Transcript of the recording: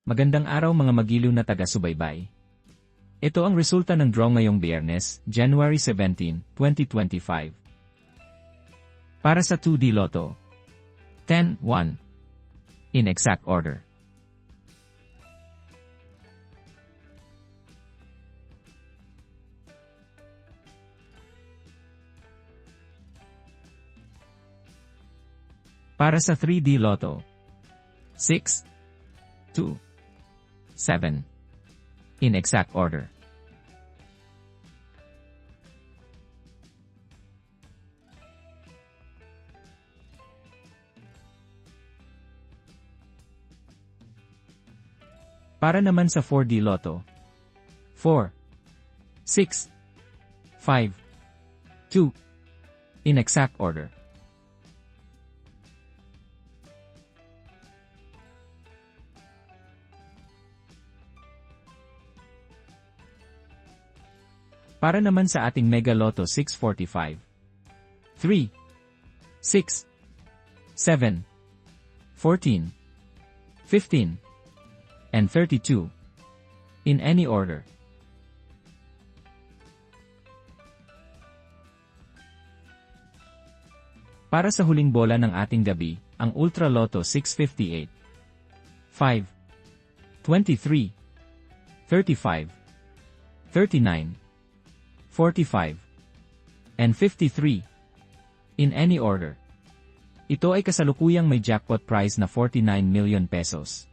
Magandang araw mga magiliw na taga-subaybay. Ito ang resulta ng draw ngayong Biyernes, January 17, 2025. Para sa 2D Lotto. 10, 1. In exact order. Para sa 3D Lotto. 6, 2, 7. In exact order. Para naman sa 4D Lotto. 4, 6, 5, 2. In exact order. Para naman sa ating Mega Lotto 645. 3, 6, 7, 14, 15, and 32. In any order. Para sa huling bola ng ating gabi, ang Ultra Lotto 658. 5, 23, 35, 39, 45, and 53. In any order. Ito ay kasalukuyang may jackpot prize na 49 million pesos.